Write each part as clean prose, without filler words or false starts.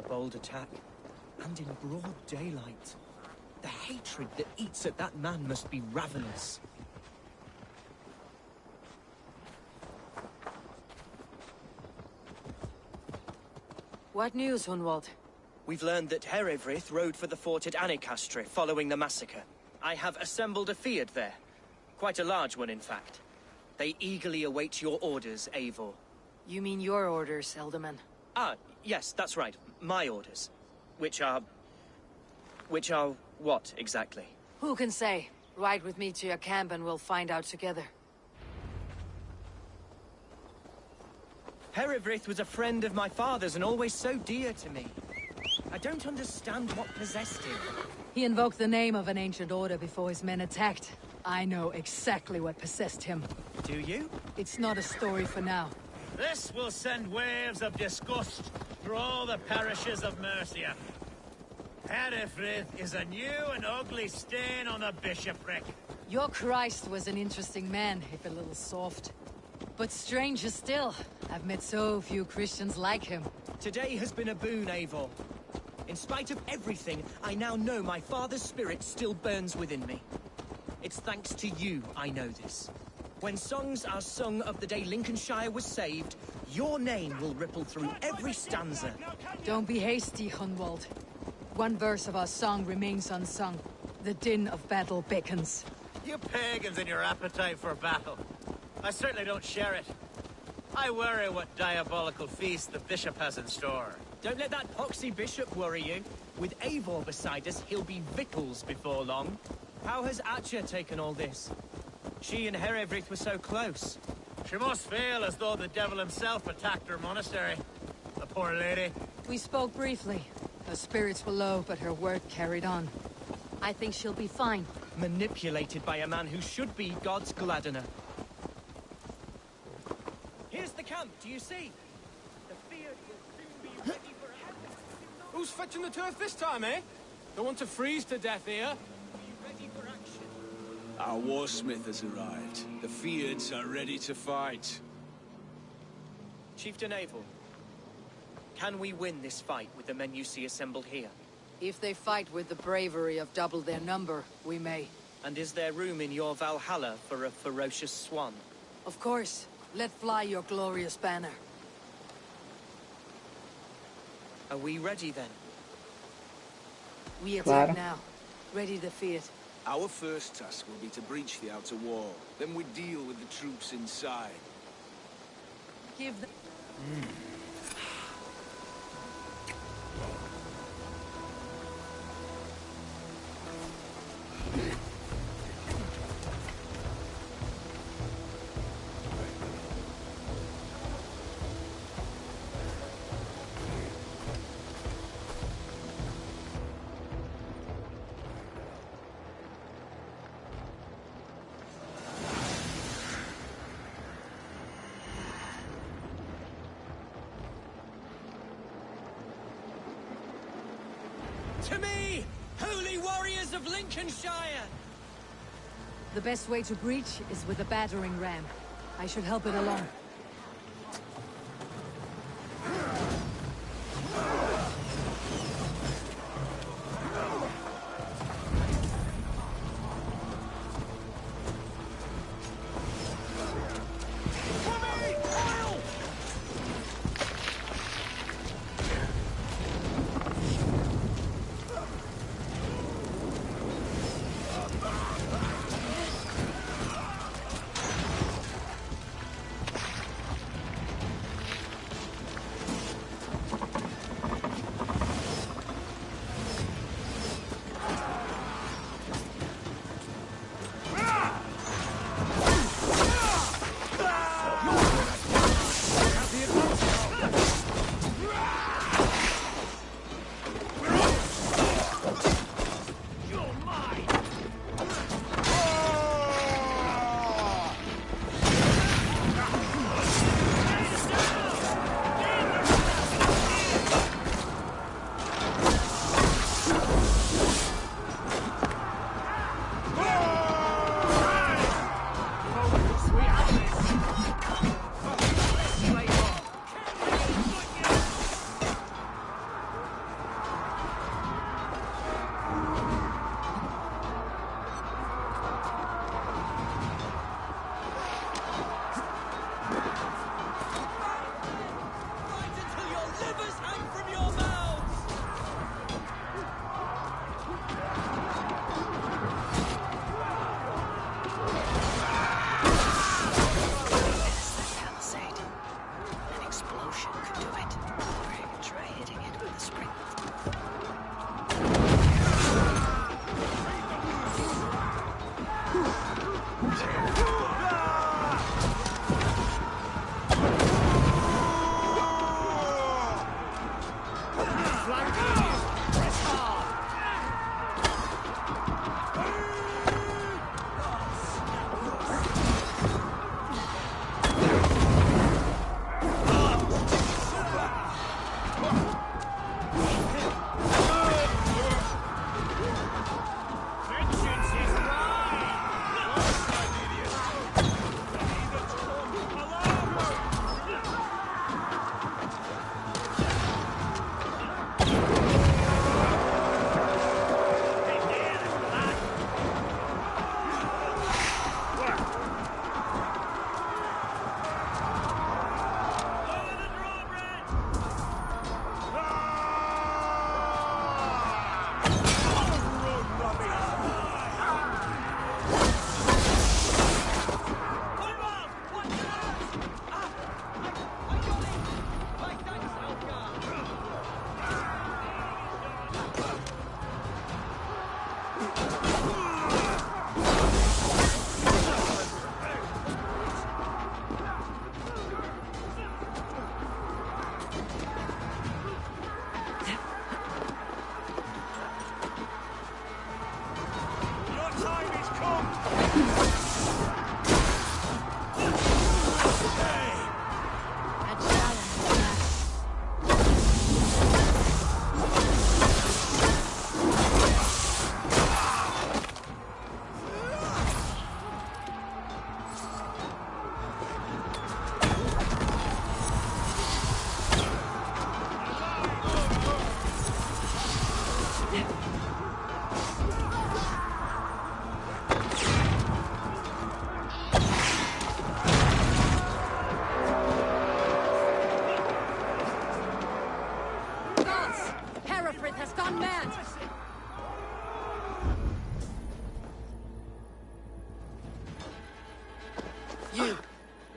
Bold attack, and in broad daylight. The hatred that eats at that man must be ravenous. What news, Hunwald? We've learned that Herewrith rode for the fort at Annikastre following the massacre. I have assembled a field there. Quite a large one, in fact. They eagerly await your orders, Eivor. You mean your orders, Elderman? Ah, yes, that's right. My orders. Which are what, exactly? Who can say? Ride with me to your camp and we'll find out together. Herewrith was a friend of my father's and always so dear to me. I don't understand what possessed him. He invoked the name of an ancient order before his men attacked. I know exactly what possessed him. Do you? It's not a story for now. This will send waves of disgust through all the parishes of Mercia. Herewrith is a new and ugly stain on the bishopric. Your Christ was an interesting man, if a little soft. But stranger still, I've met so few Christians like him. Today has been a boon, Eivor. In spite of everything, I now know my father's spirit still burns within me. It's thanks to you I know this. When songs are sung of the day Lincolnshire was saved, your name will ripple through every stanza. Don't be hasty, Hunwald. One verse of our song remains unsung. The din of battle beckons. You pagans and your appetite for battle. I certainly don't share it. I worry what diabolical feast the bishop has in store. Don't let that poxy bishop worry you. With Eivor beside us, he'll be victuals before long. How has Atcha taken all this? She and Herewrith were so close. She must feel as though the devil himself attacked her monastery. The poor lady. We spoke briefly. Her spirits were low, but her work carried on. I think she'll be fine. Manipulated by a man who should be God's gladdener. Here's the camp, do you see? The field will soon be ready for action. Who's fetching the turf this time, eh? Don't want to freeze to death here. Be ready for action. Our warsmith has arrived. The Fiends are ready to fight. Chieftain Eivor, can we win this fight with the men you see assembled here? If they fight with the bravery of double their number, we may. And is there room in your Valhalla for a ferocious swan? Of course. Let fly your glorious banner. Are we ready then? We attack now. Ready to fight. Our first task will be to breach the outer wall. Then we deal with the troops inside. Give them... To me, holy warriors of Lincolnshire! The best way to breach is with a battering ram. I should help it along.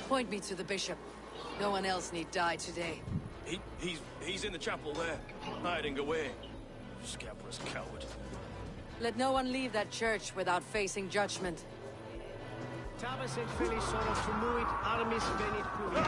Point me to the bishop. No one else need die today. He's in the chapel there, hiding away. Scabrous coward. Let no one leave that church without facing judgment. Tabas et Felis soros tumuit armis venit curia.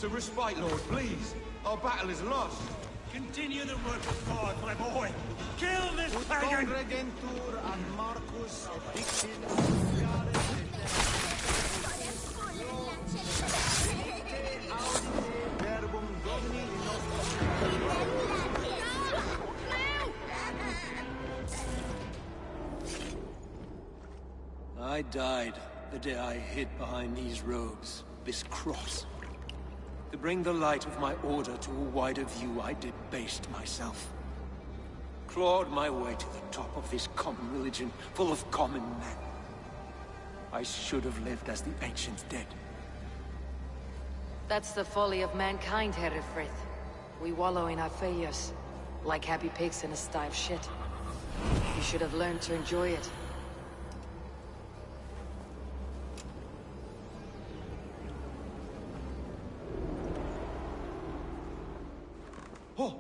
To respite, Lord, please. Our battle is lost. Continue the work of God, my boy. Kill this pagan! Redentur ad Marcus verbum Domini I died the day I hid behind these robes, this cross. To bring the light of my order to a wider view, I debased myself. Clawed my way to the top of this common religion, full of common men. I should have lived as the ancient dead. That's the folly of mankind, Herefrith. We wallow in our failures, like happy pigs in a sty of shit. You should have learned to enjoy it. Oh!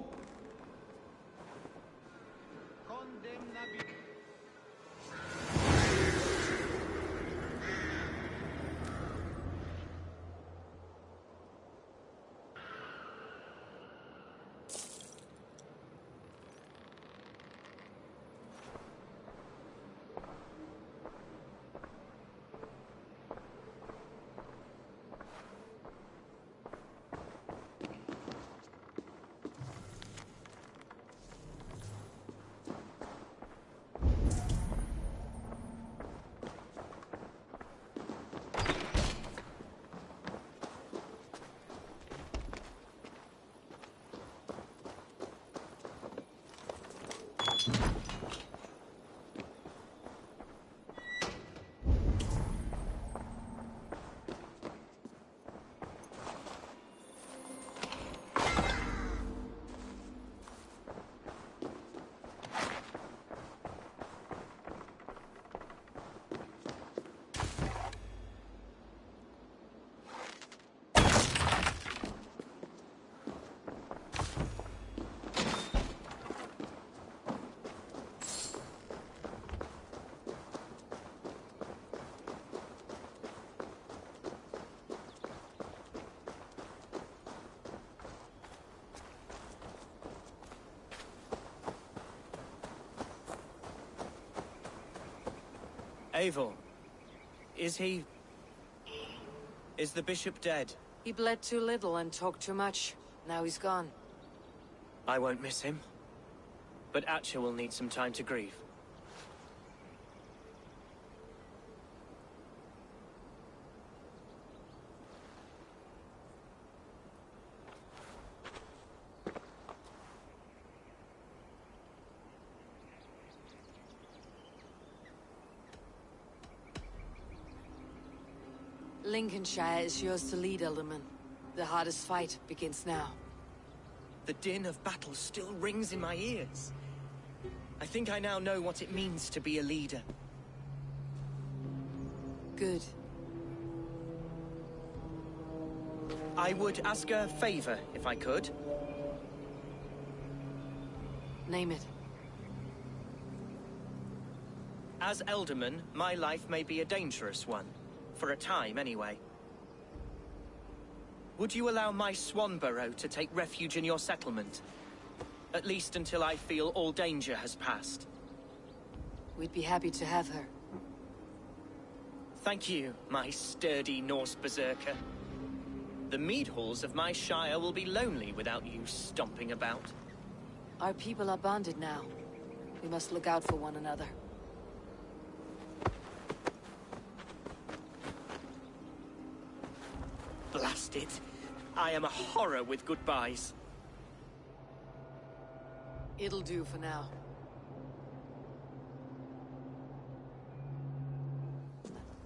Eivor, is he... is the bishop dead? He bled too little and talked too much. Now he's gone. I won't miss him. But Atcha will need some time to grieve. Lincolnshire is yours to lead, Elderman. The hardest fight begins now. The din of battle still rings in my ears. I think I now know what it means to be a leader. Good. I would ask a favor, if I could. Name it. As Elderman, my life may be a dangerous one. For a time, anyway. Would you allow my Swanborough to take refuge in your settlement? At least until I feel all danger has passed. We'd be happy to have her. Thank you, my sturdy Norse berserker. The mead halls of my shire will be lonely without you stomping about. Our people are bonded now. We must look out for one another. Blast it. I am a horror with goodbyes. It'll do for now.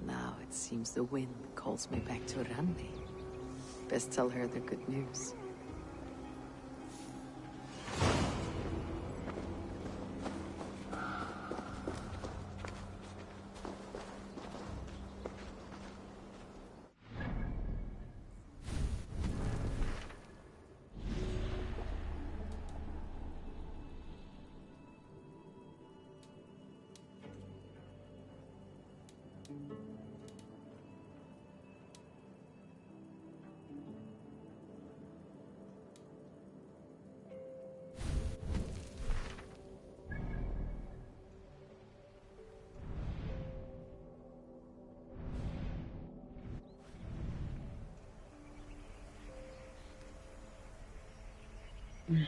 Now it seems the wind calls me back to Randi. Best tell her the good news. You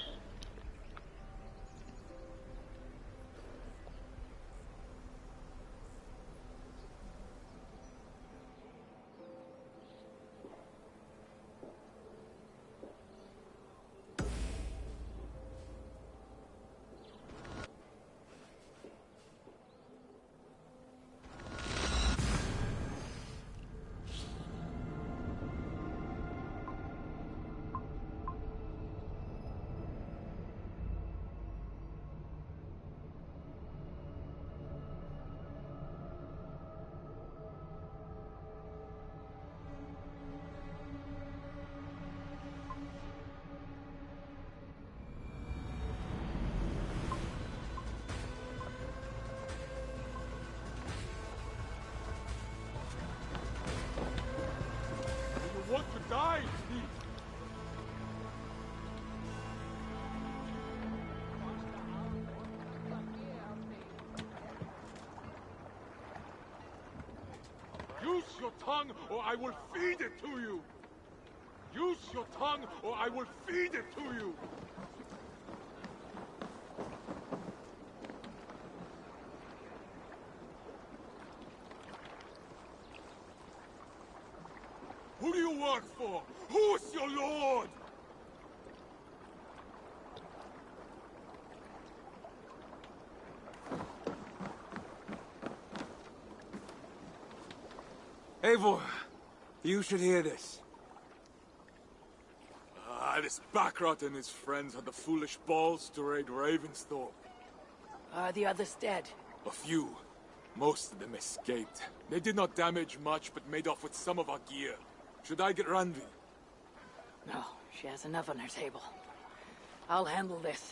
want to die, Steve? Use your tongue, or I will feed it to you! Use your tongue, or I will feed it to you! Who do you work for? Who's your lord? Eivor, you should hear this. This Backrot and his friends had the foolish balls to raid Ravensthorpe. Are the others dead? A few. Most of them escaped. They did not damage much, but made off with some of our gear. Should I get Randvi? No, she has enough on her table. I'll handle this.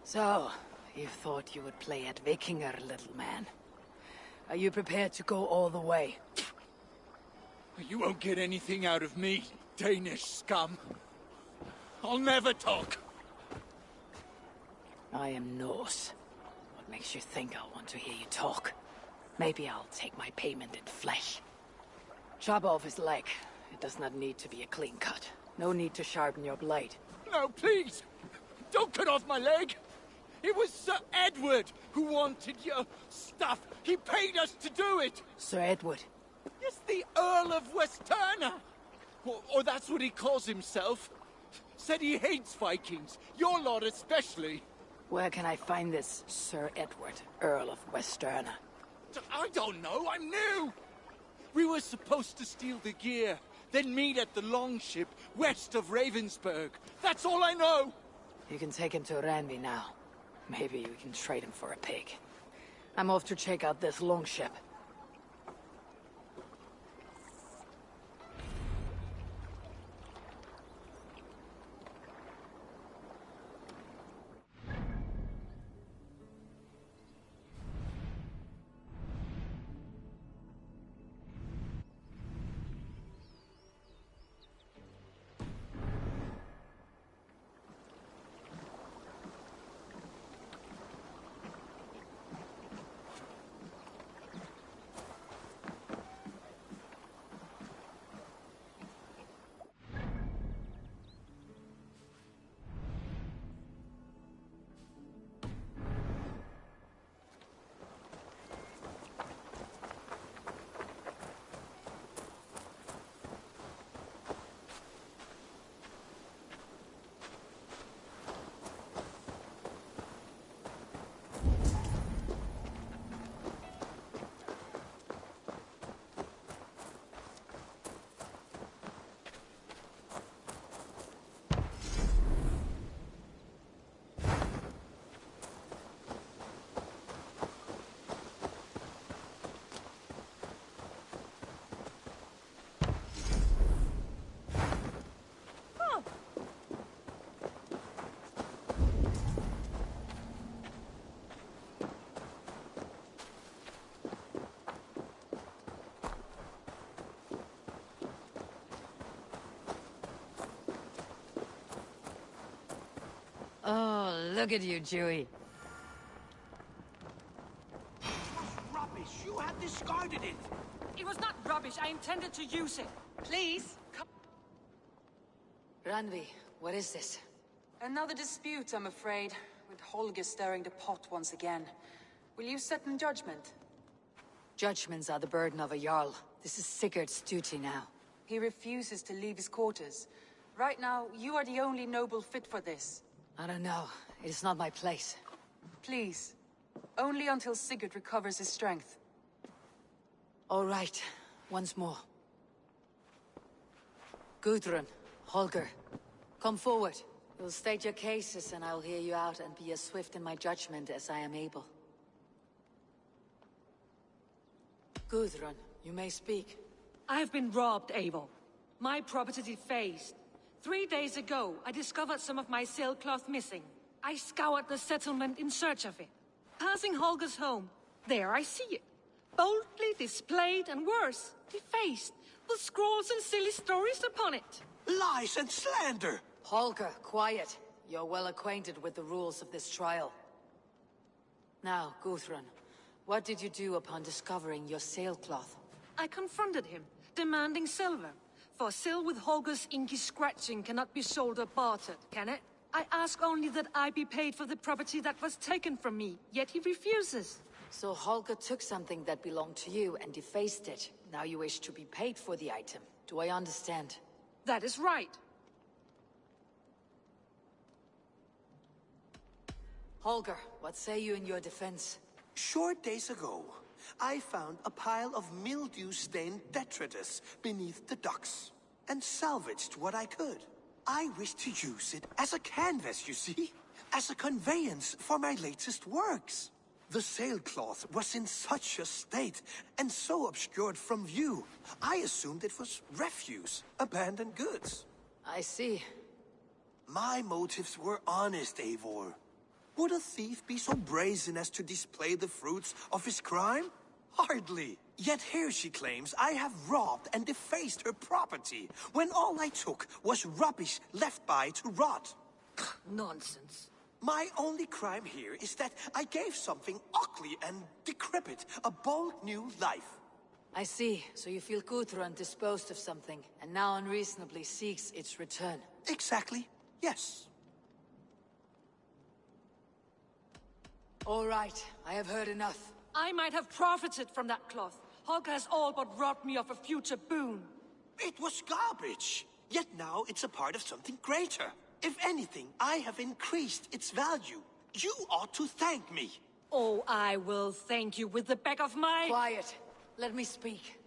So, you thought you would play at Vikinger, little man. Are you prepared to go all the way? You won't get anything out of me, Danish scum. I'll never talk. I am Norse. What makes you think I'll want to hear you talk? Maybe I'll take my payment in flesh. Chop off his leg. It does not need to be a clean cut. No need to sharpen your blade. No, please! Don't cut off my leg! It was Sir Edward who wanted your stuff. He paid us to do it! Sir Edward? Yes, the Earl of Westerna! Or that's what he calls himself. Said he hates Vikings, your lot especially. Where can I find this Sir Edward, Earl of Westerna? I don't know, I'm new! We were supposed to steal the gear, then meet at the longship west of Ravensburg. That's all I know! You can take him to Randvi now. Maybe we can trade him for a pig. I'm off to check out this longship. Oh, look at you, Dewey. Rubbish! You had discarded it! It was not rubbish. I intended to use it. Please, come. Ranvi, what is this? Another dispute, I'm afraid, with Holger stirring the pot once again. Will you sit in judgment? Judgments are the burden of a Jarl. This is Sigurd's duty now. He refuses to leave his quarters. Right now, you are the only noble fit for this. I don't know. It is not my place. Please. Only until Sigurd recovers his strength. All right. Once more. Gudrun, Holger, come forward. You'll state your cases and I'll hear you out and be as swift in my judgment as I am able. Gudrun, you may speak. I've been robbed, Eivor. My property defaced. 3 days ago, I discovered some of my sailcloth missing. I scoured the settlement in search of it. Passing Holger's home, there I see it. Boldly displayed and worse, defaced, with scrawls and silly stories upon it. Lies and slander! Holger, quiet. You're well acquainted with the rules of this trial. Now, Gudrun, what did you do upon discovering your sailcloth? I confronted him, demanding silver. For sil with Holger's inky scratching cannot be sold or bartered, can it? I ask only that I be paid for the property that was taken from me, yet he refuses. So Holger took something that belonged to you and defaced it. Now you wish to be paid for the item. Do I understand? That is right. Holger, what say you in your defense? Short days ago, I found a pile of mildew-stained detritus beneath the docks, and salvaged what I could. I wish to use it as a canvas, you see? As a conveyance for my latest works. The sailcloth was in such a state, and so obscured from view, I assumed it was refuse, abandoned goods. I see. My motives were honest, Eivor. Would a thief be so brazen as to display the fruits of his crime? Hardly. Yet here she claims I have robbed and defaced her property, when all I took was rubbish left by to rot. Nonsense. My only crime here is that I gave something ugly and decrepit a bold new life. I see. So you feel Gudrun disposed of something, and now unreasonably seeks its return. Exactly. Yes. All right. I have heard enough. I might have profited from that cloth. Holger has all but robbed me of a future boon. It was garbage. Yet now it's a part of something greater. If anything, I have increased its value. You ought to thank me. Oh, I will thank you with the back of my... Quiet. Let me speak.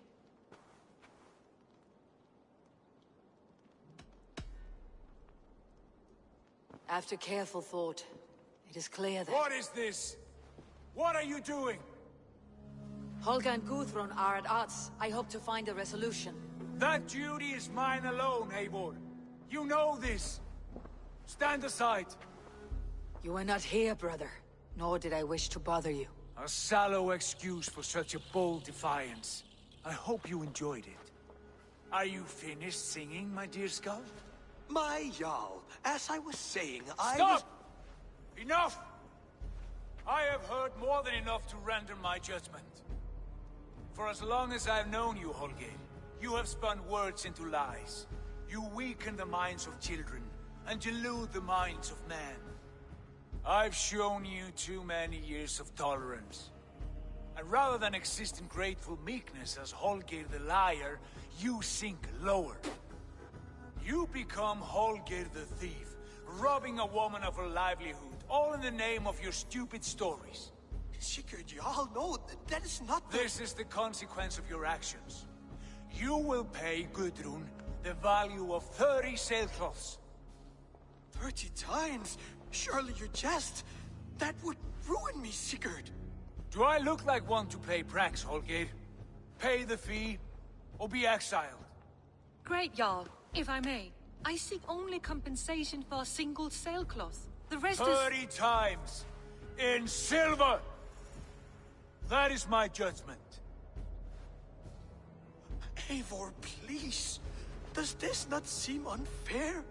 After careful thought, it is clear that... What is this? What are you doing? Holger and Gudrun are at odds. I hope to find a resolution. That duty is mine alone, Eivor. You know this. Stand aside. You were not here, brother. Nor did I wish to bother you. A sallow excuse for such a bold defiance. I hope you enjoyed it. Are you finished singing, my dear Skull? My Jarl, as I was saying, Stop! Enough! I have heard more than enough to render my judgment. For as long as I've known you, Holger, you have spun words into lies. You weaken the minds of children, and delude the minds of men. I've shown you too many years of tolerance. And rather than exist in grateful meekness as Holger the liar, you sink lower. You become Holger the thief, robbing a woman of her livelihood, all in the name of your stupid stories. Sigurd, Jarl, no, that is not the... This is the consequence of your actions. You will pay Gudrun the value of 30 sailcloths. 30 times? Surely you jest. That would ruin me, Sigurd. Do I look like one to pay pranks, Holger? Pay the fee, or be exiled? Great, Jarl. If I may, I seek only compensation for a single sailcloth. The rest 30 times! In silver! That is my judgment. Eivor, please. Does this not seem unfair?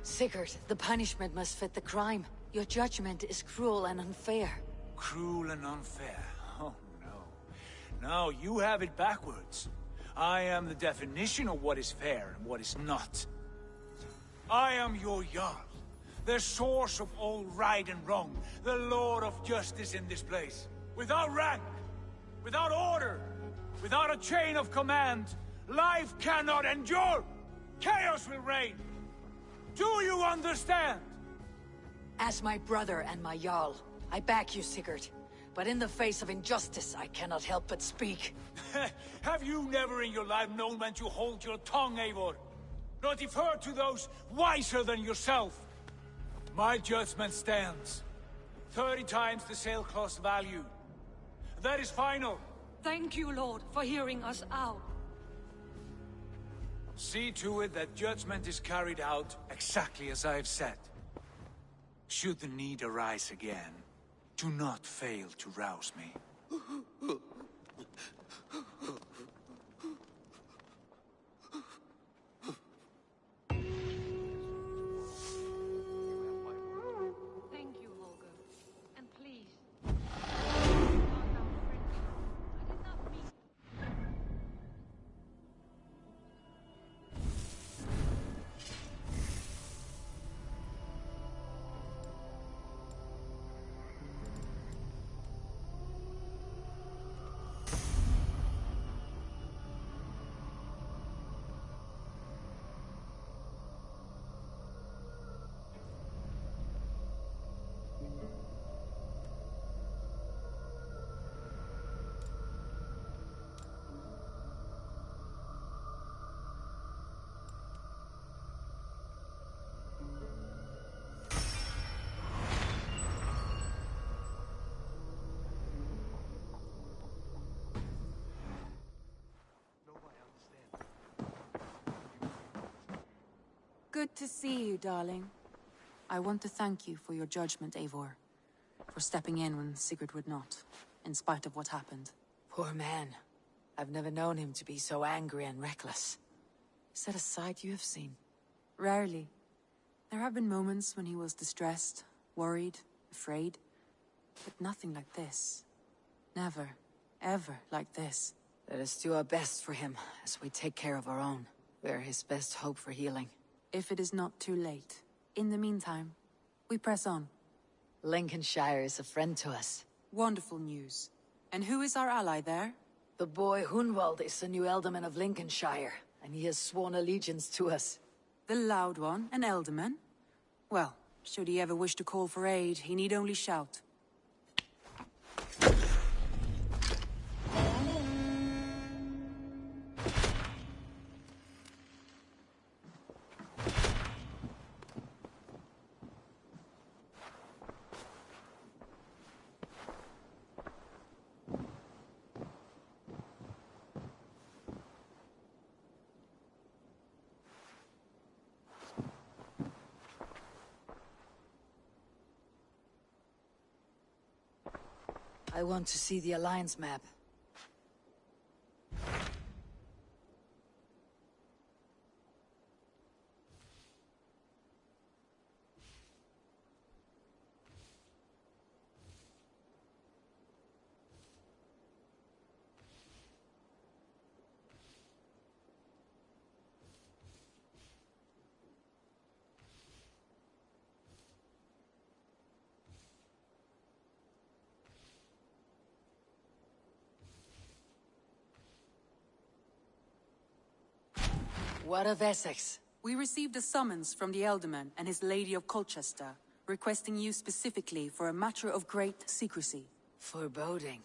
Sigurd, the punishment must fit the crime. Your judgment is cruel and unfair. Cruel and unfair? Oh no. Now you have it backwards. I am the definition of what is fair and what is not. I am your Jarl, the source of all right and wrong, the Lord of justice in this place. Without rank, without order, without a chain of command, life cannot endure! Chaos will reign! Do you understand? As my brother and my Jarl, I back you, Sigurd. But in the face of injustice, I cannot help but speak. Have you never in your life known when to hold your tongue, Eivor? Not defer to those wiser than yourself? My judgment stands. 30 times the sailcloth's value. That is final. Thank you, Lord, for hearing us out. See to it that judgment is carried out exactly as I have said. Should the need arise again, do not fail to rouse me. Thank you, Holger. And please, I did not mean... Good to see you, darling. I want to thank you for your judgment, Eivor. For stepping in when Sigurd would not, in spite of what happened. Poor man. I've never known him to be so angry and reckless. Is that a side you have seen? Rarely. There have been moments when he was distressed, worried, afraid. But nothing like this. Never, ever like this. Let us do our best for him, as we take care of our own. We're his best hope for healing. If it is not too late. In the meantime, we press on. Lincolnshire is a friend to us. Wonderful news. And who is our ally there? The boy Hunwald is the new Ealdorman of Lincolnshire, and he has sworn allegiance to us. The loud one, an Ealdorman? Well, should he ever wish to call for aid, he need only shout. I want to see the Alliance map. What of Essex? We received a summons from the Ealdorman and his Lady of Colchester, requesting you specifically for a matter of great secrecy. Foreboding.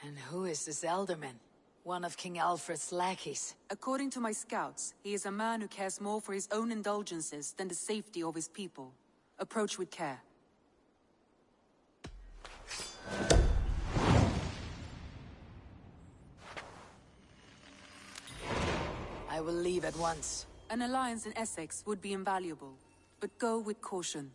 And who is this Ealdorman? One of King Alfred's lackeys. According to my scouts, he is a man who cares more for his own indulgences than the safety of his people. Approach with care. I will leave at once. An alliance in Essex would be invaluable, but go with caution.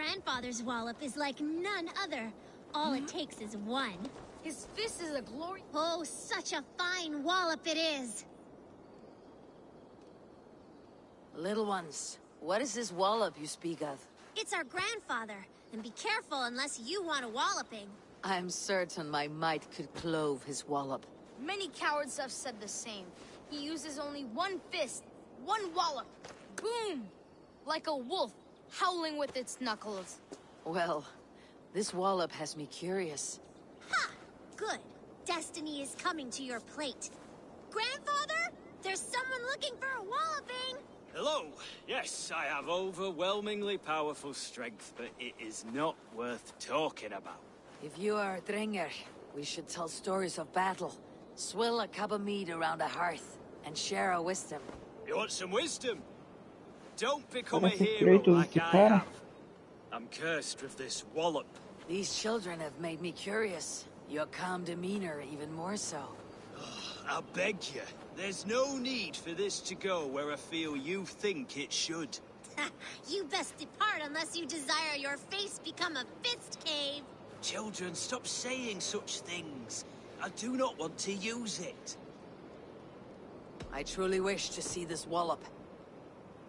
grandfather's wallop is like none other. All it takes is one. His fist is a glory. Oh, such a fine wallop it is. Little ones, what is this wallop you speak of? It's our grandfather, and be careful unless you want a walloping. I'm certain my might could clove his wallop. Many cowards have said the same. He uses only one fist, one wallop. Boom! Like a wolf, howling with its knuckles. Well, this wallop has me curious. Ha! Good. Destiny is coming to your plate. Grandfather? There's someone looking for a walloping! Hello. Yes, I have overwhelmingly powerful strength, but it is not worth talking about. If you are a Dringer, we should tell stories of battle, swill a cup of mead around a hearth, and share our wisdom. You want some wisdom? Don't become a Parece hero crédito like de I cara. have. I'm cursed with this wallop. These children have made me curious. Your calm demeanor even more so. I beg you, there's no need for this to go where I feel you think it should. You best depart unless you desire your face become a fist cave. Children, stop saying such things. I do not want to use it. I truly wish to see this wallop.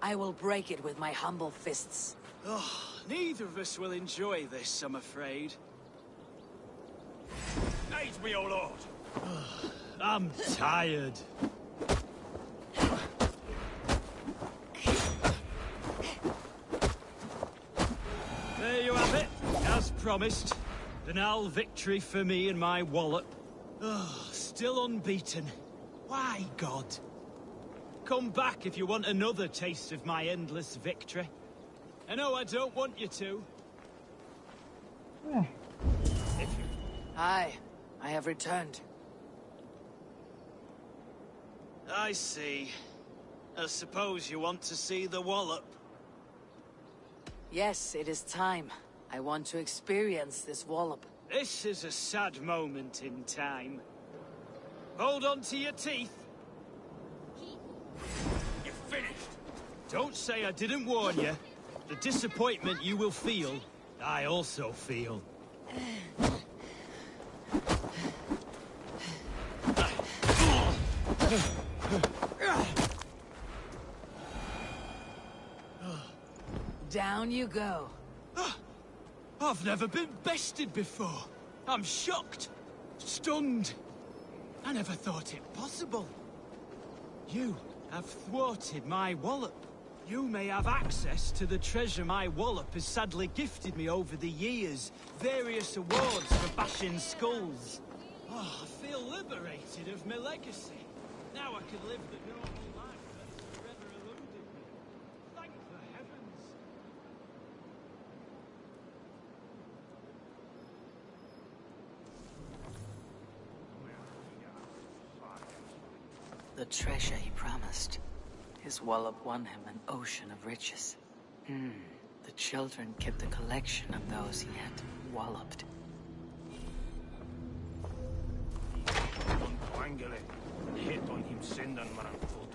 I will break it with my humble fists. Oh, neither of us will enjoy this, I'm afraid. Aid me, O Lord! I'm tired. There you have it, as promised. Banal victory for me and my wallop. Oh, still unbeaten. Why, God? Come back if you want another taste of my endless victory. I know I don't want you to. Aye, I have returned. I see. I suppose you want to see the wallop. Yes, it is time. I want to experience this wallop. This is a sad moment in time. Hold on to your teeth. You're finished! Don't say I didn't warn you. The disappointment you will feel, I also feel. Down you go. I've never been bested before. I'm shocked. Stunned. I never thought it possible. You have thwarted my wallop. You may have access to the treasure my wallop has sadly gifted me over the years. Various awards for bashing skulls. Oh, I feel liberated of my legacy. Now I can live the normal life that's forever eluded me. Thank the heavens. The treasure he promised. His wallop won him an ocean of riches. The children kept a collection of those he had walloped. Hit on him, send on foot.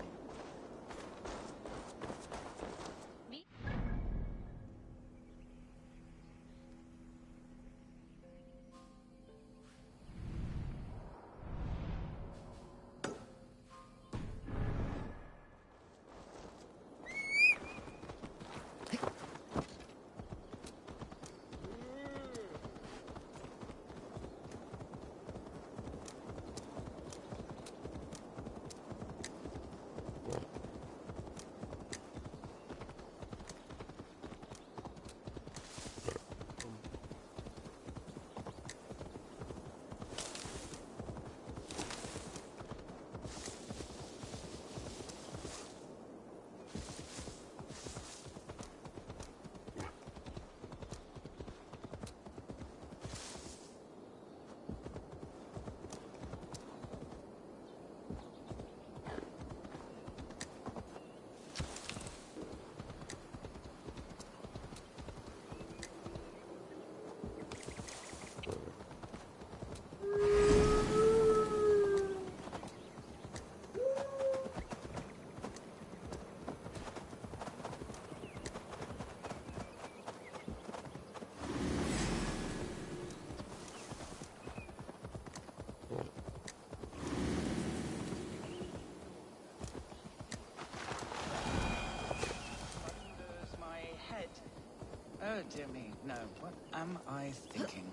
dear me. No, what am I thinking?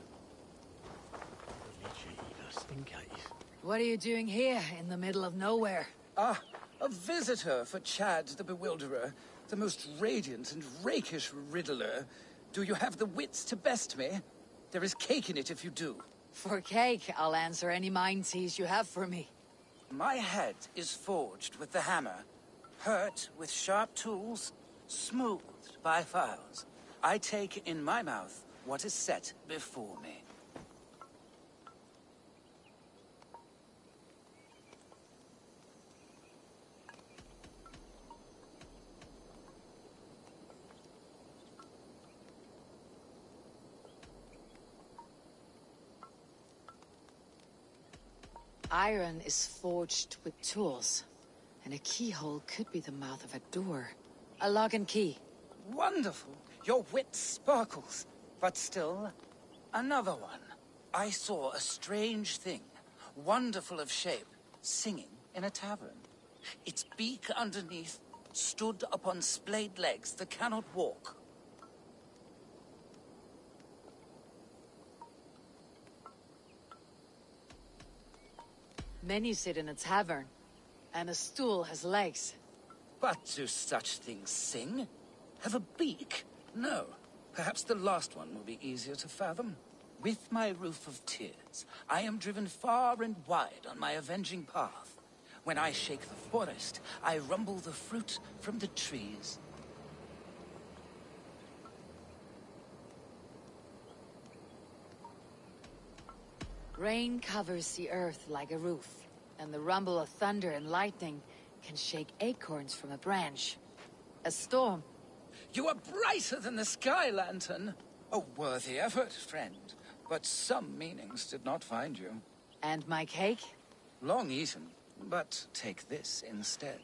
What are you doing here, in the middle of nowhere? Ah, a visitor for Chad the Bewilderer, the most radiant and rakish riddler. Do you have the wits to best me? There is cake in it if you do. For cake, I'll answer any mind tease you have for me. My head is forged with the hammer, hurt with sharp tools, smoothed by files. I take in my mouth what is set before me. Iron is forged with tools, and a keyhole could be the mouth of a door. A lock and key. Wonderful! Your wit sparkles. But still, another one. I saw a strange thing, wonderful of shape, singing in a tavern. Its beak underneath stood upon splayed legs that cannot walk. Many sit in a tavern, and a stool has legs. But do such things sing? Have a beak? No. Perhaps the last one will be easier to fathom. With my roof of tears, I am driven far and wide on my avenging path. When I shake the forest, I rumble the fruit from the trees. Rain covers the earth like a roof, and the rumble of thunder and lightning can shake acorns from a branch. A storm. You are brighter than the sky lantern. A worthy effort, friend. But some meanings did not find you. And my cake? Long eaten, but take this instead.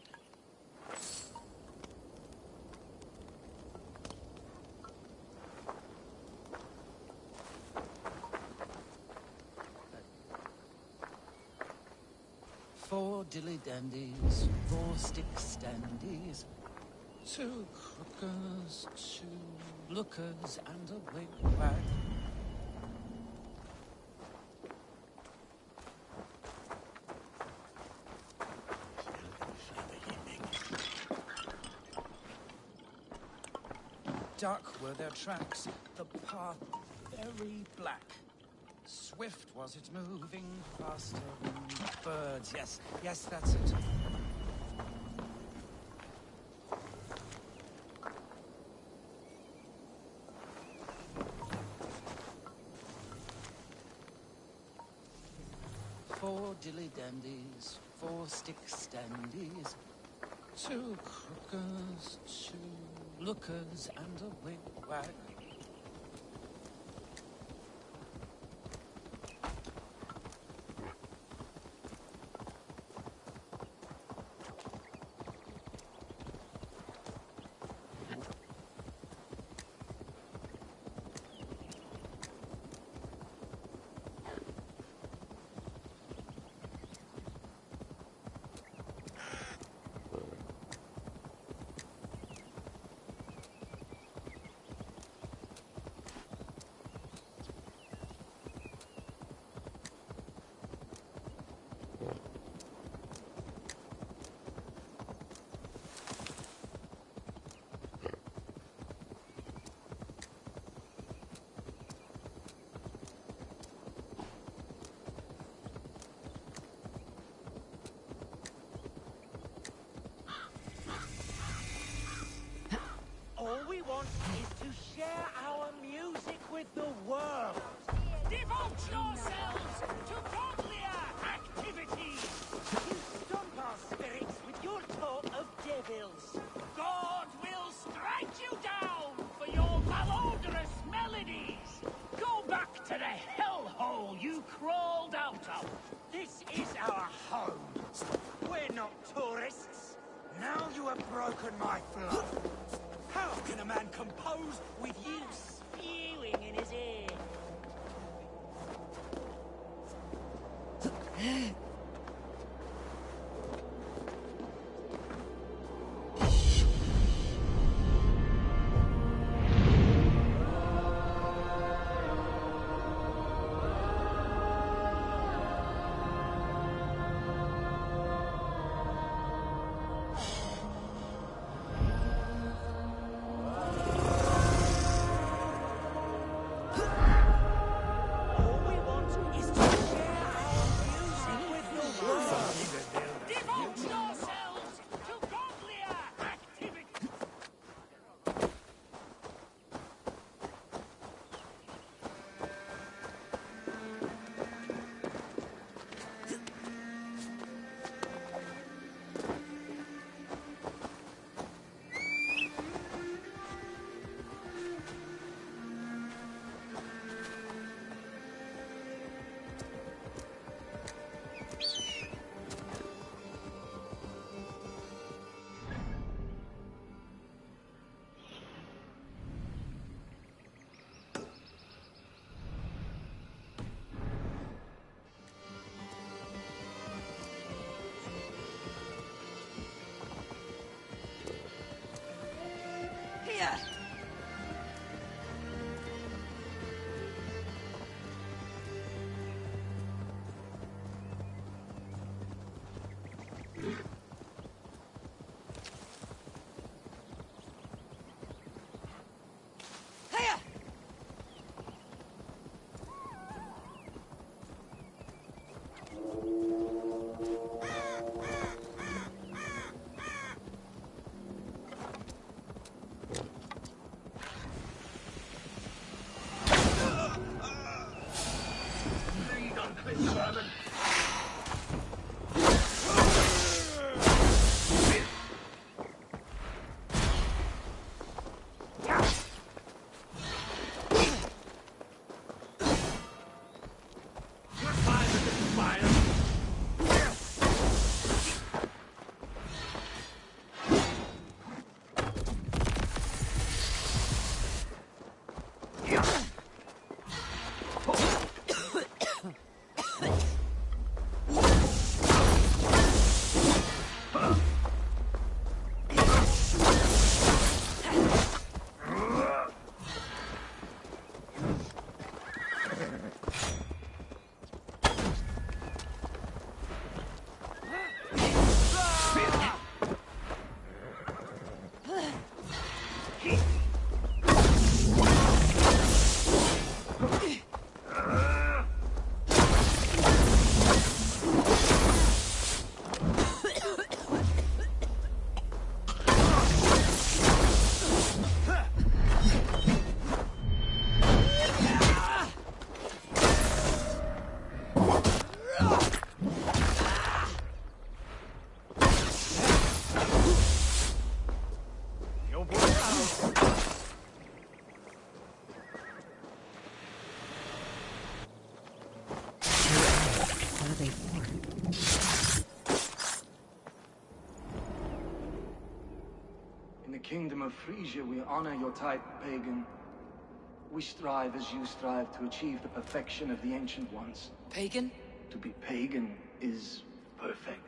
Four dilly-dandies, 4 stick-standies, 2 crookers, 2 lookers, and a wig-wag. Dark were their tracks, the path very black. Swift was it moving, faster than birds. Yes, that's it. Four dilly-dandies, 4 stick-standies, 2 crookers, 2 lookers, and a wig-wag. All we want is to share our music with the world. Devote yourselves to godlier activities! You stump our spirits with your talk of devils. God will strike you down for your malodorous melodies! Go back to the hellhole you crawled out of! This is our home. We're not tourists. Now you have broken my flow. How can a man compose with you spewing in his ear? Hiya! In the kingdom of Frisia, we honor your type, pagan. We strive as you strive to achieve the perfection of the Ancient Ones. Pagan? To be pagan is perfect.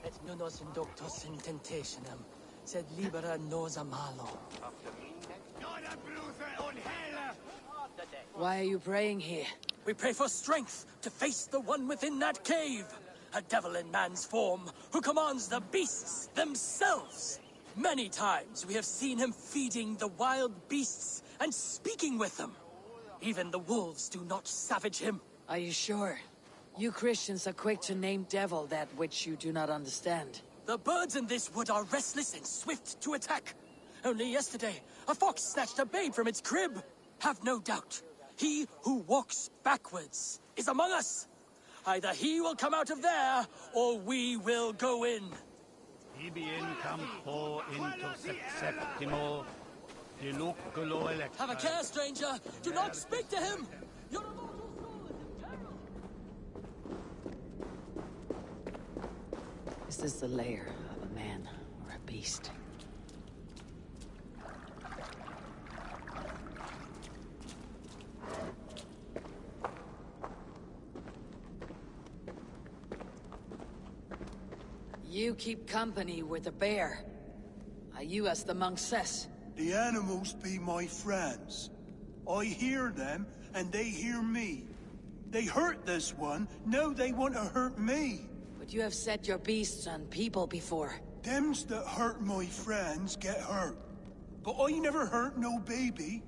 Et nunos inductus in tentationem, sed libera nos a malo. Why are you praying here? We pray for strength to face the one within that cave. A devil in man's form, who commands the beasts themselves. Many times we have seen him feeding the wild beasts and speaking with them. Even the wolves do not savage him. Are you sure? You Christians are quick to name devil that which you do not understand. The birds in this wood are restless and swift to attack. Only yesterday, a fox snatched a babe from its crib. Have no doubt, he who walks backwards is among us. Either he will come out of there, or we will go in. Ibi in campo into septimo, diluculo elect. Have a care, stranger! Do not speak to him! Your immortal soul is in peril! Is this the lair of a man or a beast? You keep company with the bear. You as the monk says. The animals be my friends. I hear them, and they hear me. They hurt this one, now they want to hurt me. But you have set your beasts on people before. Thems that hurt my friends get hurt. But I never hurt no baby.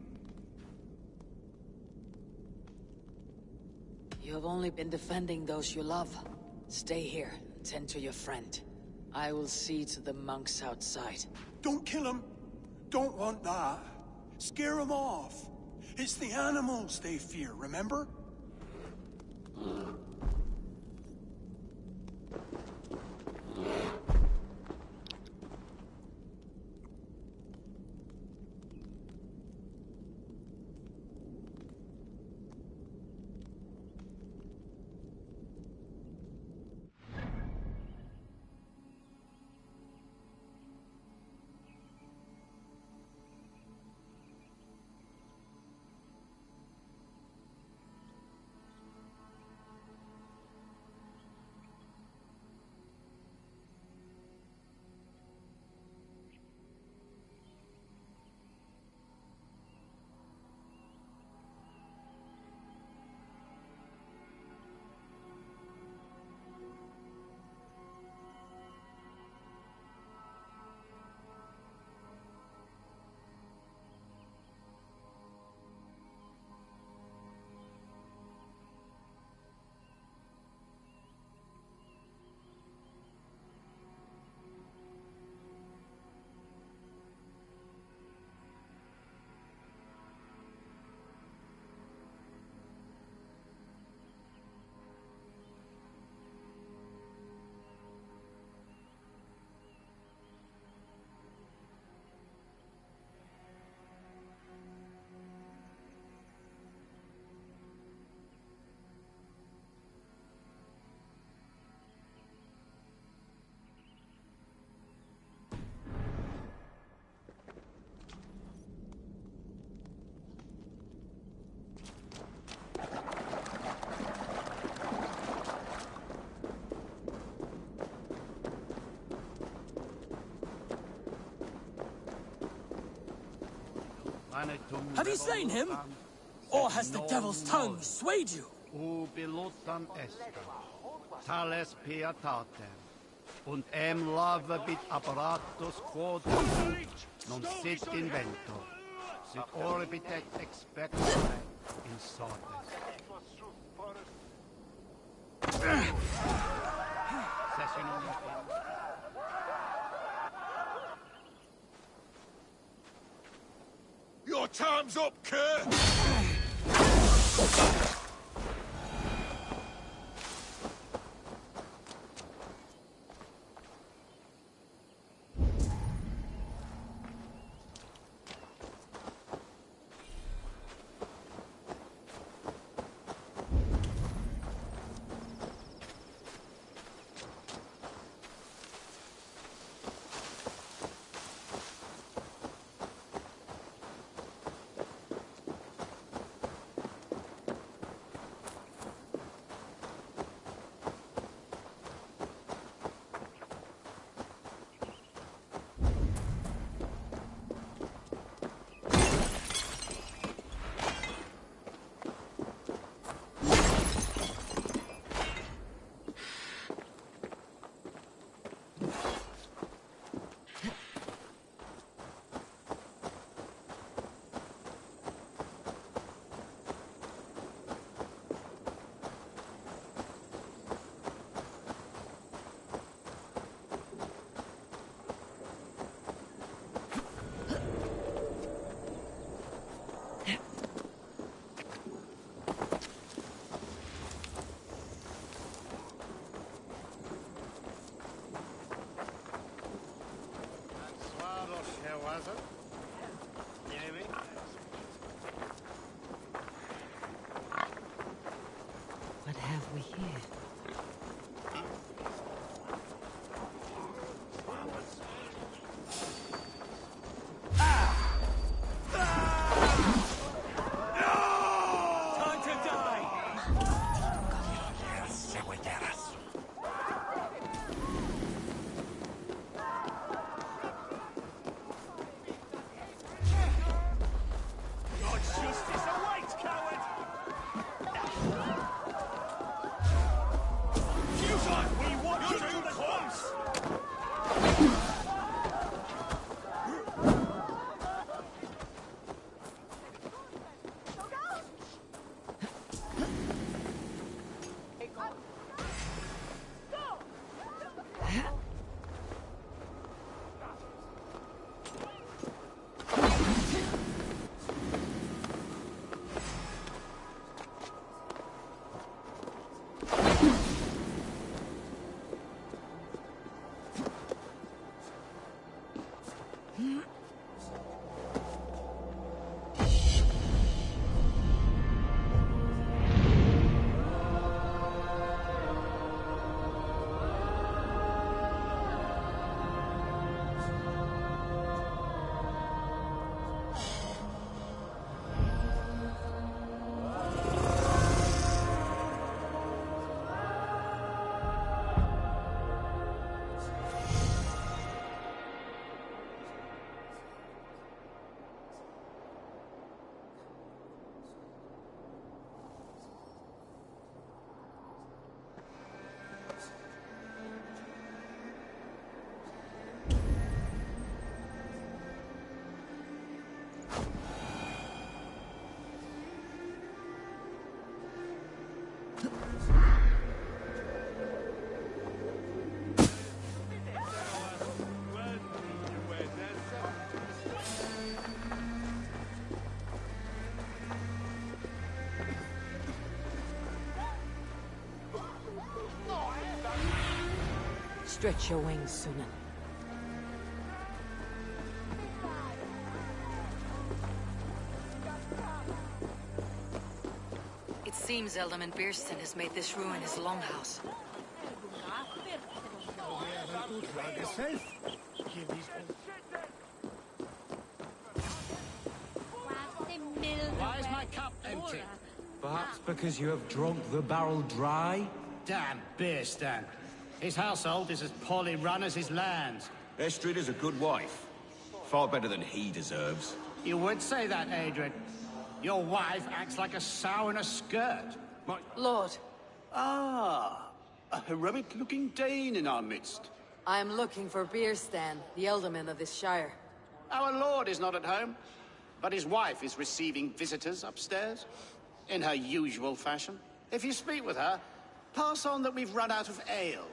You have only been defending those you love. Stay here and tend to your friend. I will see to the monks outside. Don't kill him. Don't want that. Scare him off. It's the animals they fear, remember? Have you slain him? Or has the devil's tongue swayed you? Ubilutan est, tales pietatem, und lavabit apparatus quod non sit invento, sit orbitet expectore in sortes. Your time's up, Kurt! Stretch your wings, Sunan. It seems Alderman Bierston has made this ruin his longhouse. Why is my cup empty? Perhaps because you have drunk the barrel dry? Damn Bierston. His household is as poorly run as his lands. Estrid is a good wife. Far better than he deserves. You would say that, Adrian. Your wife acts like a sow in a skirt. Lord. Ah, a heroic-looking Dane in our midst. I am looking for Bierstan, the alderman of this shire. Our lord is not at home, but his wife is receiving visitors upstairs, in her usual fashion. If you speak with her, pass on that we've run out of ale.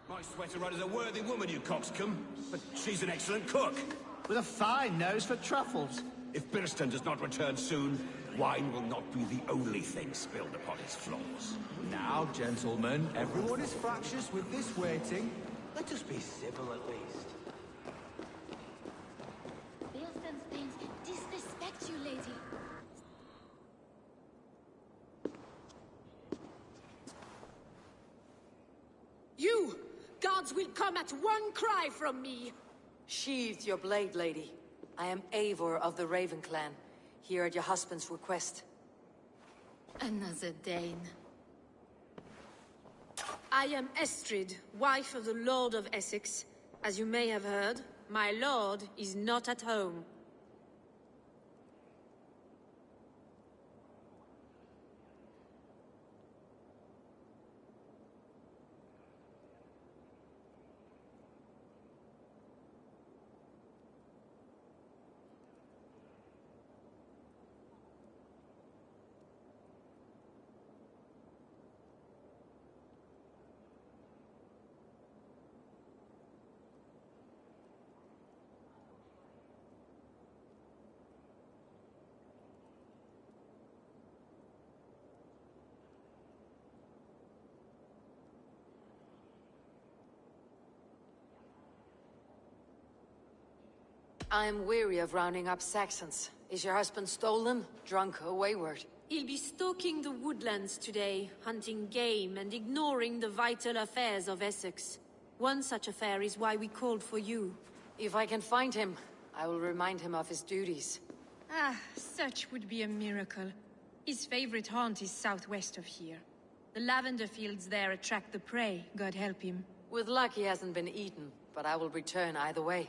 My sweater run is a worthy woman, you coxcomb. But she's an excellent cook. With a fine nose for truffles. If Bierston does not return soon, wine will not be the only thing spilled upon his floors. Now, gentlemen, everyone is fractious with this waiting. Let us be civil at least. Bierston's things disrespect you, lady. You! Gods will come at one cry from me! Sheathe your blade, lady. I am Eivor of the Raven clan, here at your husband's request. Another Dane. I am Estrid, wife of the Lord of Essex. As you may have heard, my lord is not at home. I am weary of rounding up Saxons. Is your husband stolen, drunk, or wayward? He'll be stalking the woodlands today, hunting game and ignoring the vital affairs of Essex. One such affair is why we called for you. If I can find him, I will remind him of his duties. Ah, such would be a miracle. His favorite haunt is southwest of here. The lavender fields there attract the prey, God help him. With luck he hasn't been eaten, but I will return either way.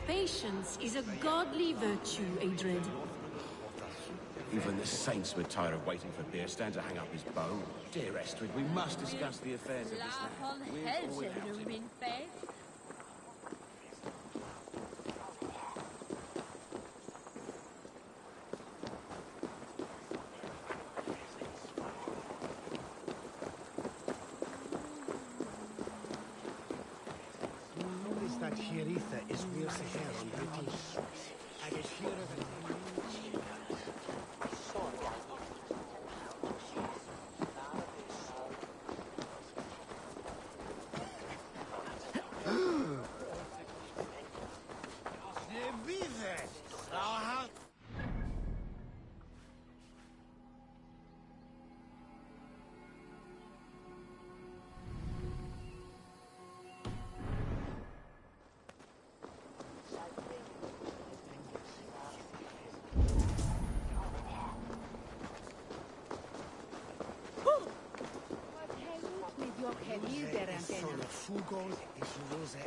Patience is a godly virtue, Adred. Even the saints were tired of waiting for Bierston to hang up his bow. Dear Estrid, we must discuss the affairs of this land. With or without him. That Hieritha is real Sahara on British. I get here sono fugol e filose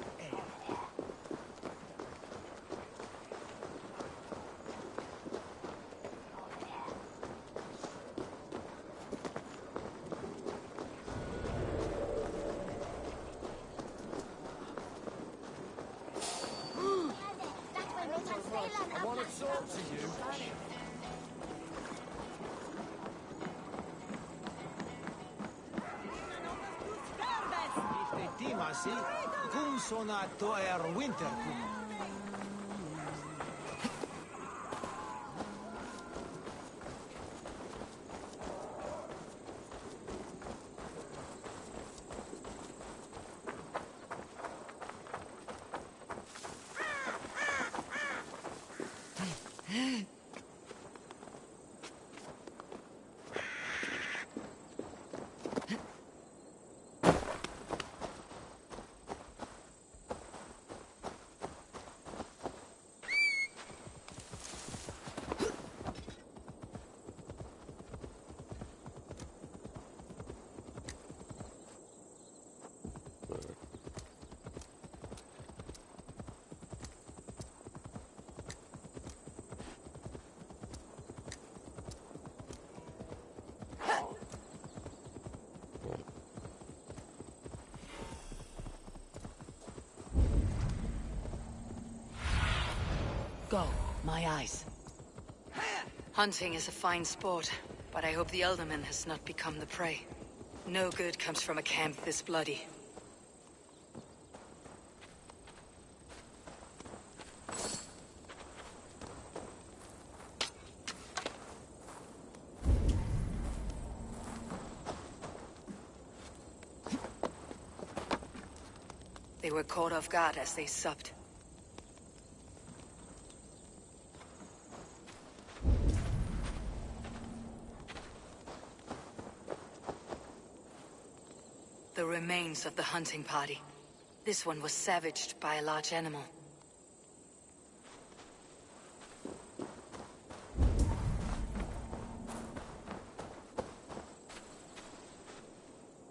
I want to talk to you. si, cum sonato winter cum. Go, my eyes. Hunting is a fine sport, but I hope the Elderman has not become the prey. No good comes from a camp this bloody. They were caught off guard as they supped. The remains of the hunting party. This one was savaged by a large animal.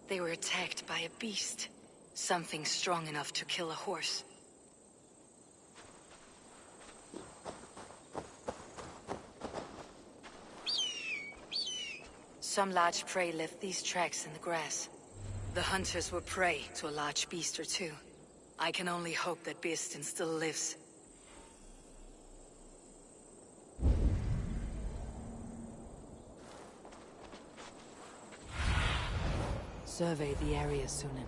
They were attacked by a beast. Something strong enough to kill a horse. Some large prey left these tracks in the grass. The hunters were prey to a large beast or two. I can only hope that Beastin still lives. Survey the area, Sunan.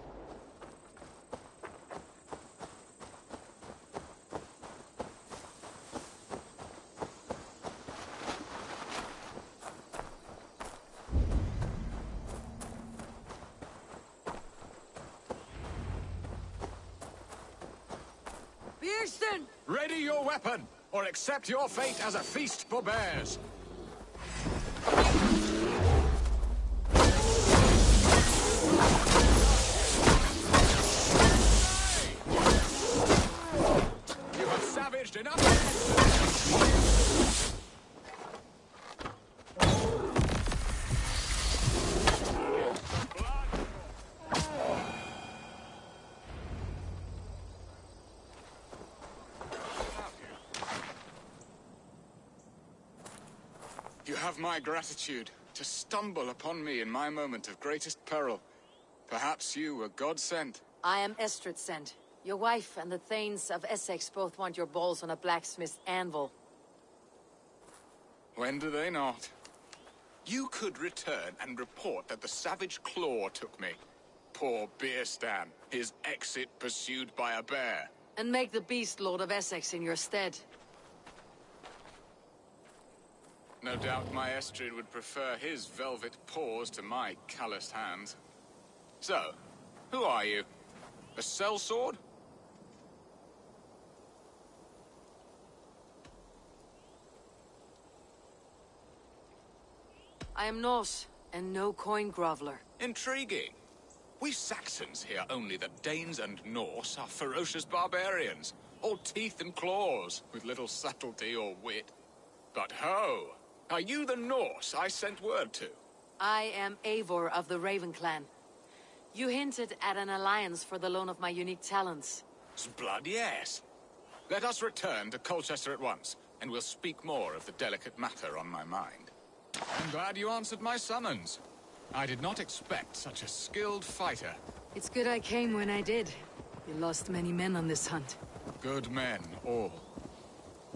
Ready your weapon, or accept your fate as a feast for bears. You have savaged enough. You have my gratitude to stumble upon me in my moment of greatest peril. Perhaps you were God-sent. I am Estrid sent. Your wife and the Thanes of Essex both want your balls on a blacksmith's anvil. When do they not? You could return and report that the savage Claw took me. Poor Beerstan, his exit pursued by a bear. And make the beast Lord of Essex in your stead. No doubt my Estrid would prefer his velvet paws to my calloused hands. So, who are you? A sellsword? I am Norse, and no coin groveler. Intriguing. We Saxons hear only that Danes and Norse are ferocious barbarians, all teeth and claws, with little subtlety or wit. But ho! Are you the Norse I sent word to? I am Eivor of the Raven Clan. You hinted at an alliance for the loan of my unique talents. Blood, yes. Let us return to Colchester at once, and we'll speak more of the delicate matter on my mind. I'm glad you answered my summons. I did not expect such a skilled fighter. It's good I came when I did. You lost many men on this hunt. Good men, all.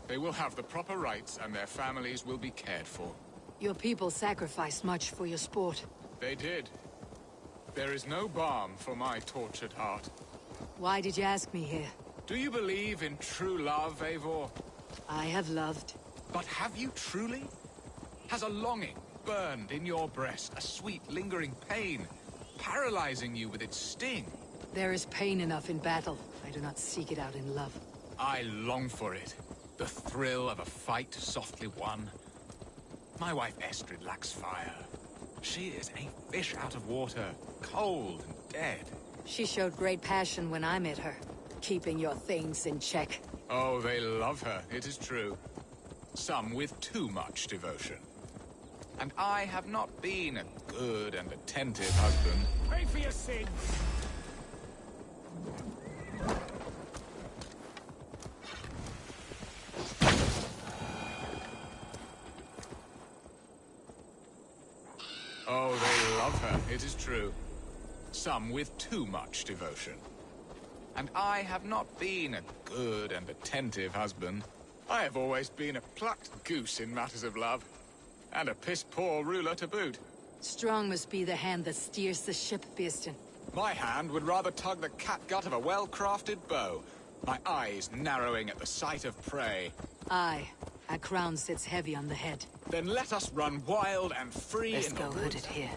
They will have the proper rights, and their families will be cared for. Your people sacrificed much for your sport. They did. There is no balm for my tortured heart. Why did you ask me here? Do you believe in true love, Eivor? I have loved. But have you truly? Has a longing burned in your breast, a sweet, lingering pain, paralyzing you with its sting? There is pain enough in battle. I do not seek it out in love. I long for it. The thrill of a fight softly won. My wife Estrid lacks fire. She is a fish out of water, cold and dead. She showed great passion when I met her, keeping your things in check. Oh, they love her, it is true. Some with too much devotion. And I have not been a good and attentive husband. Pay for your sins! Oh, they love her, it is true. Some with too much devotion. And I have not been a good and attentive husband. I have always been a plucked goose in matters of love. And a piss-poor ruler to boot. Strong must be the hand that steers the ship, Birsten. My hand would rather tug the catgut of a well-crafted bow. My eyes narrowing at the sight of prey. Aye. A crown sits heavy on the head. Then let us run wild and free Let's in go the hooded woods. here.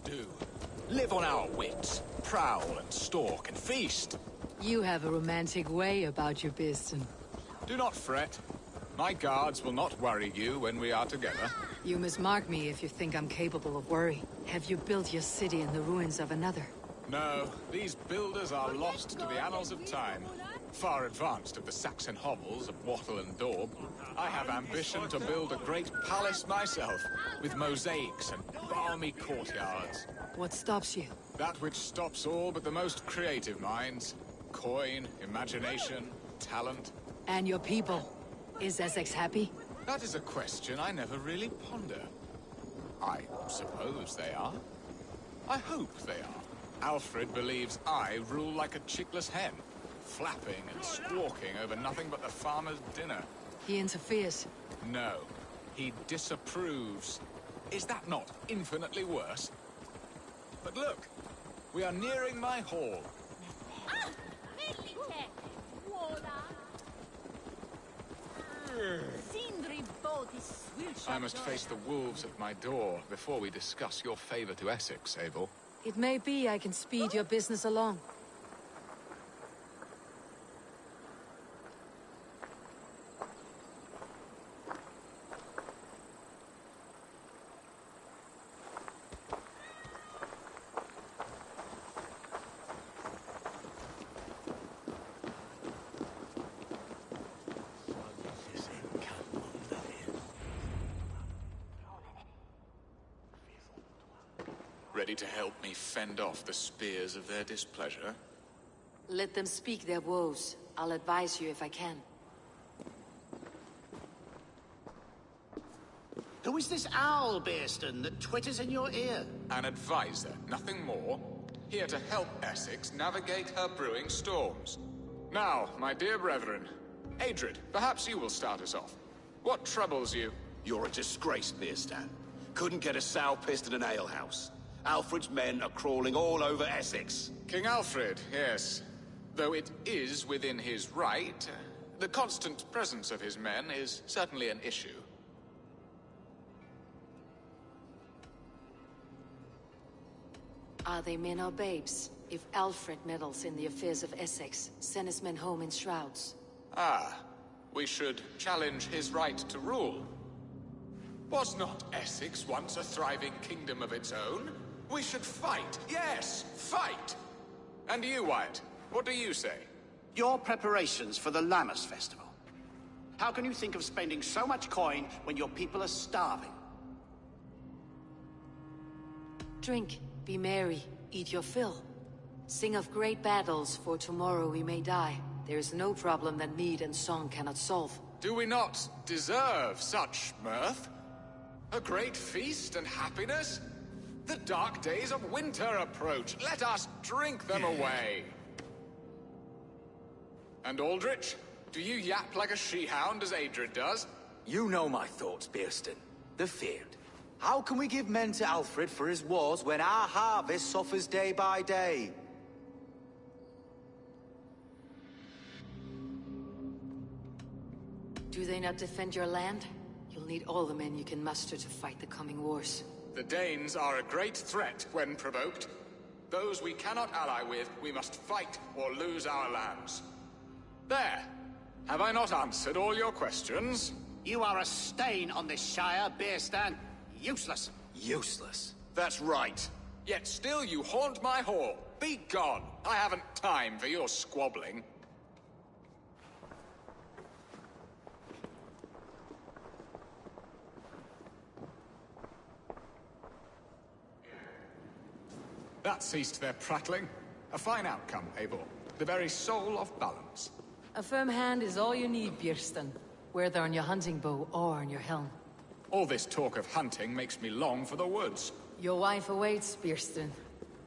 Do. Live on our wits. Prowl and stalk and feast. You have a romantic way about you, Birsten. Do not fret. My guards will not worry you when we are together. You must mark me if you think I'm capable of worry. Have you built your city in the ruins of another? No, these builders are lost to the annals of time. Far advanced of the Saxon hovels of Wattle and Daub. I have ambition to build a great palace myself, with mosaics and balmy courtyards. What stops you? That which stops all but the most creative minds. Coin, imagination, talent. And your people? Is Essex happy? That is a question I never really ponder. I suppose they are. I hope they are. Alfred believes I rule like a chickless hen, flapping and squawking over nothing but the farmer's dinner. He interferes. No, he disapproves. Is that not infinitely worse? But look, we are nearing my hall. I must face the wolves at my door before we discuss your favor to Essex, Abel. It may be I can speed your business along. Ready to help me fend off the spears of their displeasure? Let them speak their woes. I'll advise you if I can. Who is this owl, Birsten, that twitters in your ear? An advisor, nothing more. Here to help Essex navigate her brewing storms. Now, my dear brethren, Adrid, perhaps you will start us off. What troubles you? You're a disgrace, Birsten. Couldn't get a sow pissed at an alehouse. Alfred's men are crawling all over Essex. King Alfred, yes. Though it is within his right, the constant presence of his men is certainly an issue. Are they men or babes? If Alfred meddles in the affairs of Essex, send his men home in shrouds. Ah, we should challenge his right to rule. Was not Essex once a thriving kingdom of its own? We should fight, yes, fight! And you, Wyatt, what do you say? Your preparations for the Lammas festival. How can you think of spending so much coin when your people are starving? Drink, be merry, eat your fill. Sing of great battles, for tomorrow we may die. There is no problem that mead and song cannot solve. Do we not deserve such mirth? A great feast and happiness? The dark days of winter approach. Let us drink them away. And Aldrich, do you yap like a she-hound as Adrid does? You know my thoughts, Birsten. The feared. How can we give men to Alfred for his wars when our harvest suffers day by day? Do they not defend your land? You'll need all the men you can muster to fight the coming wars. The Danes are a great threat when provoked. Those we cannot ally with, we must fight or lose our lands. There! Have I not answered all your questions? You are a stain on this Shire, Beerstan. Useless. Useless? That's right. Yet still you haunt my hall. Be gone! I haven't time for your squabbling. That ceased their prattling. A fine outcome, Eivor. The very soul of balance. A firm hand is all you need, Björnstan. Whether on your hunting bow or on your helm. All this talk of hunting makes me long for the woods. Your wife awaits, Björnstan.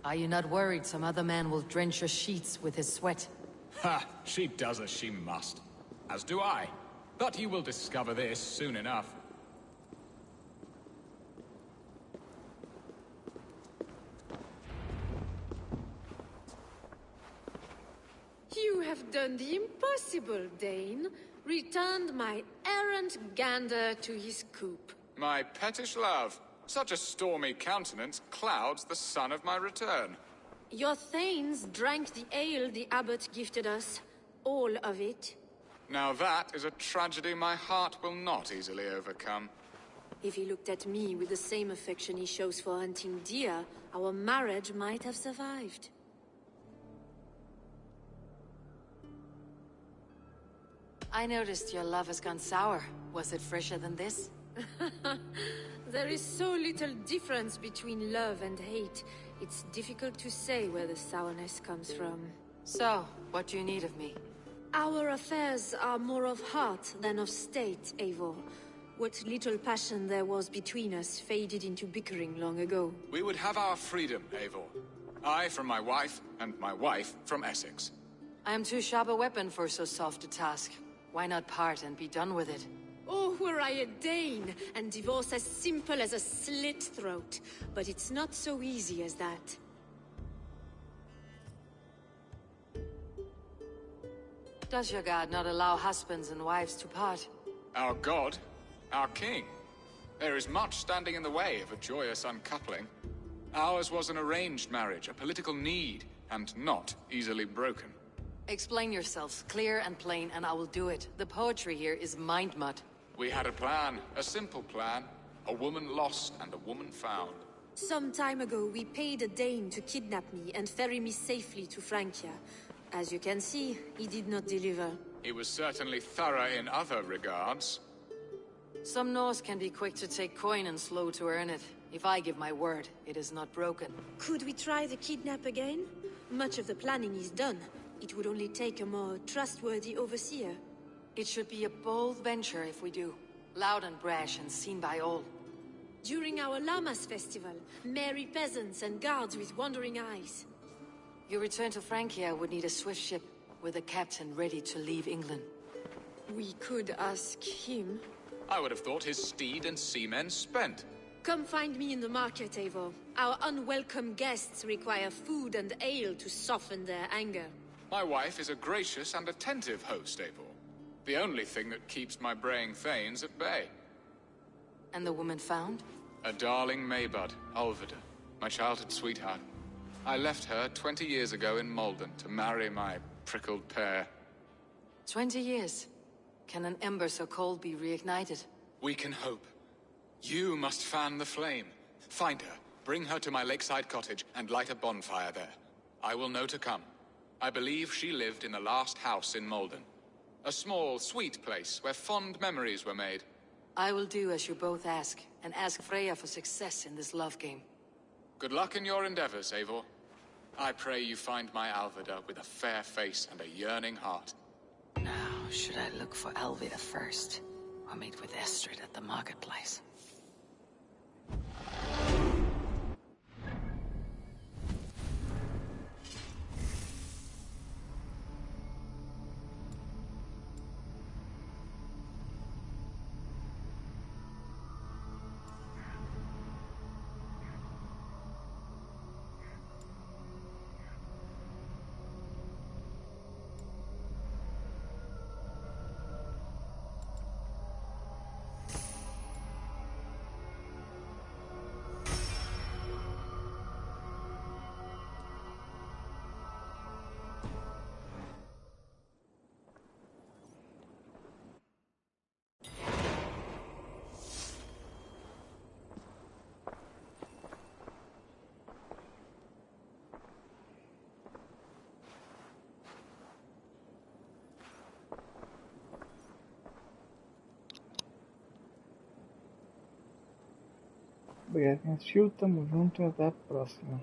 Are you not worried some other man will drench your sheets with his sweat? Ha! She does as she must. As do I. But you will discover this soon enough. You have done the impossible, Dane. Returned my errant gander to his coop. My pettish love. Such a stormy countenance clouds the sun of my return. Your thanes drank the ale the abbot gifted us. All of it. Now that is a tragedy my heart will not easily overcome. If he looked at me with the same affection he shows for hunting deer, our marriage might have survived. I noticed your love has gone sour. Was it fresher than this? There is so little difference between love and hate. It's difficult to say where the sourness comes from. So, what do you need of me? Our affairs are more of heart than of state, Eivor. What little passion there was between us faded into bickering long ago. We would have our freedom, Eivor. I from my wife, and my wife from Essex. I am too sharp a weapon for so soft a task. Why not part and be done with it? Oh, were I a Dane, and divorce as simple as a slit throat. But it's not so easy as that. Does your god not allow husbands and wives to part? Our god? Our king? There is much standing in the way of a joyous uncoupling. Ours was an arranged marriage, a political need, and not easily broken. Explain yourselves, clear and plain, and I will do it. The poetry here is mind mud. We had a plan, a simple plan. A woman lost and a woman found. Some time ago, we paid a Dane to kidnap me and ferry me safely to Francia. As you can see, he did not deliver. He was certainly thorough in other regards. Some Norse can be quick to take coin and slow to earn it. If I give my word, it is not broken. Could we try the kidnap again? Much of the planning is done. It would only take a more trustworthy overseer. It should be a bold venture if we do. Loud and brash and seen by all. During our Llamas festival, merry peasants and guards with wandering eyes. Your return to Francia would need a swift ship, with a captain ready to leave England. We could ask him. I would have thought his steed and seamen spent. Come find me in the market, Eivor. Our unwelcome guests require food and ale to soften their anger. My wife is a gracious and attentive host, Eivor. The only thing that keeps my braying thanes at bay. And the woman found? A darling Maybud, Ulvida, my childhood sweetheart. I left her 20 years ago in Malden to marry my prickled pear. 20 years? Can an ember so cold be reignited? We can hope. You must fan the flame. Find her, bring her to my lakeside cottage, and light a bonfire there. I will know to come. I believe she lived in the last house in Malden. A small, sweet place where fond memories were made. I will do as you both ask, and ask Freya for success in this love game. Good luck in your endeavors, Eivor. I pray you find my Alvida with a fair face and a yearning heart. Now, should I look for Alvida first, or meet with Estrid at the marketplace? Obrigado quem assistiu, tamo junto e até a próxima.